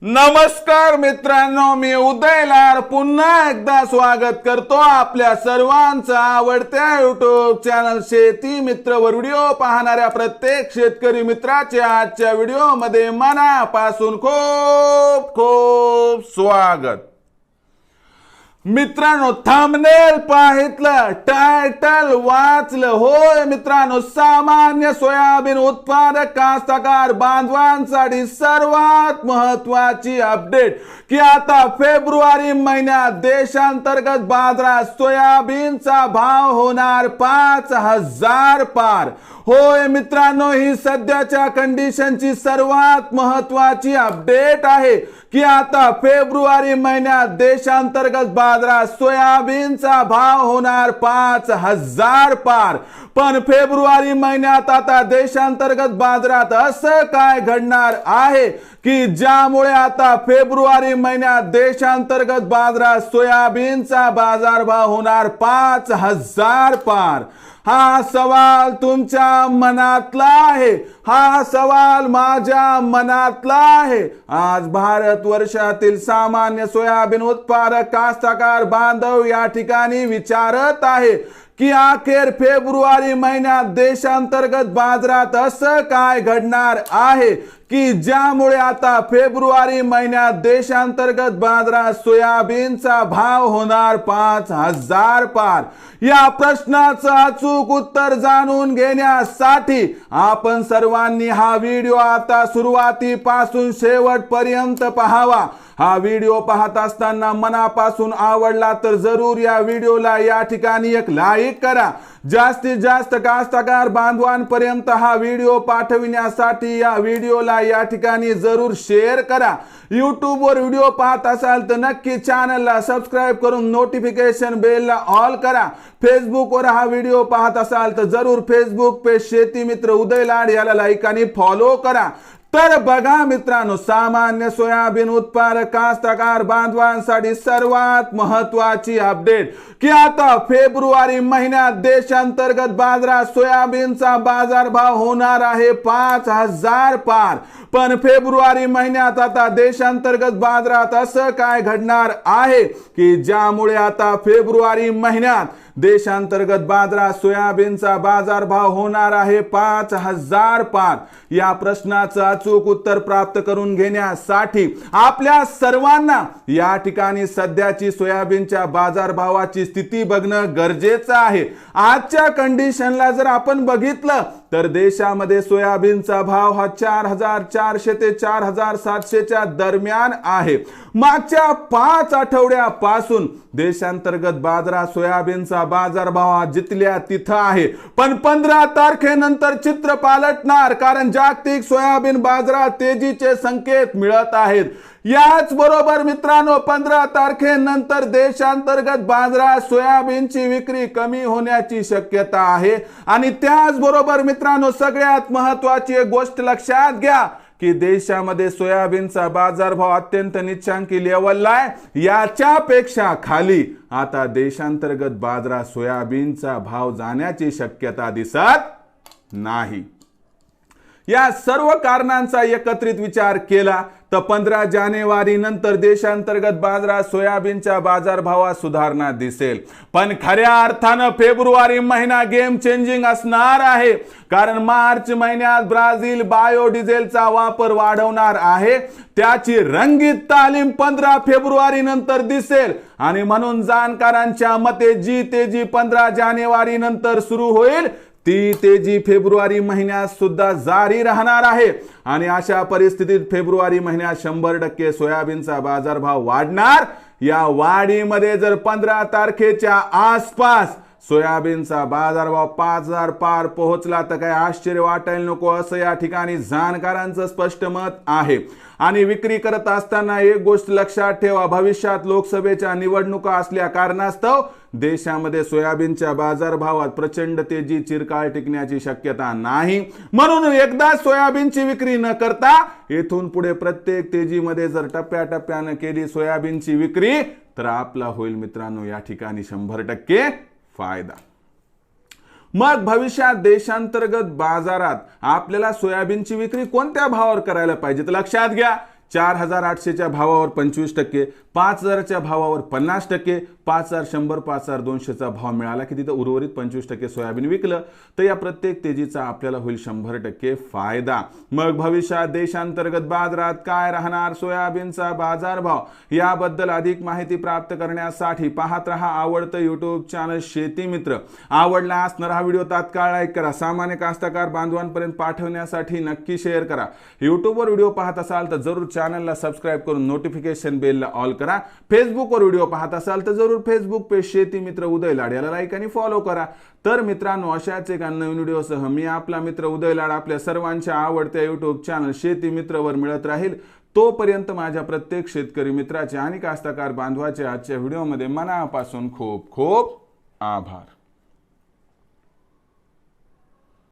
नमस्कार मित्रांनो, मी उदय लाड पुन्हा एकदा स्वागत करतो आपल्या सर्वांचा आवडत्या युट्यूब चॅनल शेती मित्र वर व्हिडिओ पाहणाऱ्या प्रत्येक शेतकरी मित्राचे आजच्या व्हिडिओ मध्ये मनापासून खूप खूप स्वागत। मित्रांनो, थंबनेल पाहितलं, टायटल वाचलं, होय मित्रांनो, सामान्य सोयाबीन उत्पादक कास्तकार बांधवांसाठी सर्वात महत्त्वाची अपडेट की आता फेब्रुवारी महिन्यात देशांतर्गत बाजारात सोयाबीनचा भाव होणार 5,000 पार। होय मित्रांनो, ही सध्याच्या कंडिशनची सर्वात महत्त्वाची अपडेट आहे की आता फेब्रुवारी महिन्यात देशांतर्गत बाजारात सोयाबीनचा भाव होणार 5,000 पार। पण फेब्रुवारी महिन्यात आता देशांतर्गत बाजारात असं काय घडणार आहे की ज्यामुळे आता फेब्रुवारी महिन्यात देशांतर्गत बाजारात सोयाबीनचा बाजारभाव होणार 5,000 पार। हा सवाल तुमच्या मनातला आहे, हा सवाल माझ्या मनातला आहे। आज भारत वर्षातील सामान्य सोयाबीन उत्पादक कास्तकार बांधव या ठिकाणी विचारत आहे की अखेर फेब्रुवारी महिन्यात देशांतर्गत बाजारात असं काय घडणार आहे की ज्यामुळे आता फेब्रुवारी महिन्यात देशांतर्गत बाजारात सोयाबीनचा भाव होणार 5,000 पार। या प्रश्नाचं अचूक उत्तर जाणून घेण्यासाठी आपण सर्वांनी हा व्हिडिओ आता सुरुवातीपासून शेवटपर्यंत पाहावा। हा व्हिडिओ पाहत असताना मनापासून आवडला तर जरूर या व्हिडिओला या ठिकाणी एक लाईक करा। जास्तीत जास्त कास्तकार बांधवांपर्यंत हा व्हिडिओ पाठविण्यासाठी या व्हिडिओला या ठिकाणी जरूर शेअर करा। YouTube वर व्हिडिओ पाहत असाल तर नक्की चॅनलला सबस्क्राइब करून नोटिफिकेशन बेलला ऑल करा। फेसबुक वर हा व्हिडिओ पाहत असाल तर जरूर फेसबुक पेज शेती मित्र उदय लाड याला लाईक आणि फॉलो करा। तर बघा मित्रांनो, सामान्य सोयाबीन उत्पादक कास्तकार बांधवांसाठी सर्वात महत्त्वाची अपडेट की आता फेब्रुवारी महिन्यात देशांतर्गत बाजारात सोयाबीनचा बाजारभाव होणार आहे 5,000 पार। पण फेब्रुवारी महिन्यात आता देशांतर्गत बाजारात असं काय घडणार आहे की ज्यामुळे आता फेब्रुवारी महिन्यात देशांतर्गत बाजारात सोयाबीनचा बाजारभाव होणार आहे 5,000 पार। या प्रश्नाचं अचूक उत्तर प्राप्त करून घेण्यासाठी आपल्या सर्वांना या ठिकाणी सध्याची सोयाबीनच्या बाजारभावाची स्थिती बघणं गरजेचं आहे। आजच्या कंडिशनला जर आपण बघितलं तर देशामध्ये सोयाबीनचा भाव हा 4,400 ते 4,700 च्या दरम्यान आहे। मागच्या 5 आठवड्यापासून देशांतर्गत बाजारात सोयाबीनचा बाजारभाव हा जिथल्या तिथं आहे। पण 15 तारखेनंतर चित्र पालटणार, कारण जागतिक सोयाबीन बाजारात तेजीचे संकेत मिळत आहेत। याच बरोबर मित्रांनो, 15 तारखेनंतर देशांतर्गत बाजारात सोयाबीनची विक्री कमी होण्याची शक्यता आहे। आणि त्याच बरोबर मित्रांनो, सगळ्यात महत्त्वाची एक गोष्ट लक्षात घ्या की देशामध्ये सोयाबीनचा बाजारभाव अत्यंत निच्चांकी लेवलला आहे। याच्यापेक्षा खाली आता देशांतर्गत बाजारात सोयाबीनचा भाव जाण्याची शक्यता दिसत नाही। या सर्व कारणांचा एकत्रित विचार केला तर 15 जानेवारी नंतर देशांतर्गत बाजारात सोयाबीनच्या बाजारभावात सुधारणा दिसेल। पण खऱ्या अर्थानं फेब्रुवारी महिना गेम चेंजिंग असणार आहे, कारण मार्च महिन्यात ब्राझील बायोडिझेलचा वापर वाढवणार आहे। त्याची रंगीत तालीम 15 फेब्रुवारी नंतर दिसेल आणि म्हणून जाणकारांच्या मते जी तेजी 15 जानेवारी नंतर सुरू होईल ती तेजी फेब्रुवारी महिन्यात सुद्धा जारी राहणार आहे। आणि अशा परिस्थितीत फेब्रुवारी महिन्यात 100% सोयाबीनचा बाजारभाव वाढणार। या वाढीमध्ये जर 15 तारखेच्या आसपास सोयाबीनचा बाजारभाव 5,000 पार पोहोचला तर काय आश्चर्य वाटायला नको, असं या ठिकाणी जाणकारांचं स्पष्ट मत आहे। आणि विक्री करत असताना एक गोष्ट लक्षात ठेवा, भविष्यात लोकसभेच्या निवडणुका असल्या कारणास्तव देशामध्ये सोयाबीनच्या बाजारभावात प्रचंड तेजी चिरकाळ टिकण्याची शक्यता नाही। म्हणून एकदा सोयाबीनची विक्री न करता इथून पुढे प्रत्येक तेजीमध्ये जर टप्प्याटप्प्याने केली सोयाबीनची विक्री तर आपला होईल मित्रांनो या ठिकाणी 100% फायदा। मग भविष्यात देशांतर्गत बाजारात आपल्याला सोयाबीनची विक्री कोणत्या भावावर करायला पाहिजे तर लक्षात घ्या 4,800च्या भावावर 25%, 5,000च्या भावावर 50%, 5,100, 5,200चा भाव मिळाला की तिथं उर्वरित 25% सोयाबीन विकलं तर या प्रत्येक तेजीचा आपल्याला होईल 100% फायदा। मग भविष्यात देशांतर्गत बाजारात काय राहणार, सोयाबीनचा बाजारभाव याबद्दल अधिक माहिती प्राप्त करण्यासाठी पाहत रहा आवडतं यूट्यूब चॅनल शेती मित्र। आवडला असणारा हा व्हिडिओ तात्काळ लाईक करा, सामान्य कास्तकार बांधवांपर्यंत पाठवण्यासाठी नक्की शेअर करा। यूट्यूबवर व्हिडिओ पाहत असाल तर जरूर चॅनलला सबस्क्राईब करून नोटिफिकेशन बेलला ऑल करा। फेसबुकवर व्हिडिओ पाहत असाल तर जरूर फेसबुक पेज शेती मित्र उदय लाड याला लाईक आणि फॉलो करा। तर मित्रांनो, अशाच एका नवीन व्हिडिओसह मी आपला मित्र उदय लाड आपल्या सर्वांच्या आवडत्या यूट्यूब चॅनल शेती मित्रवर मिळत राहील। तोपर्यंत माझ्या प्रत्येक शेतकरी मित्राचे आणि कास्तकार बांधवाचे आजच्या व्हिडिओमध्ये मनापासून खूप खूप आभार।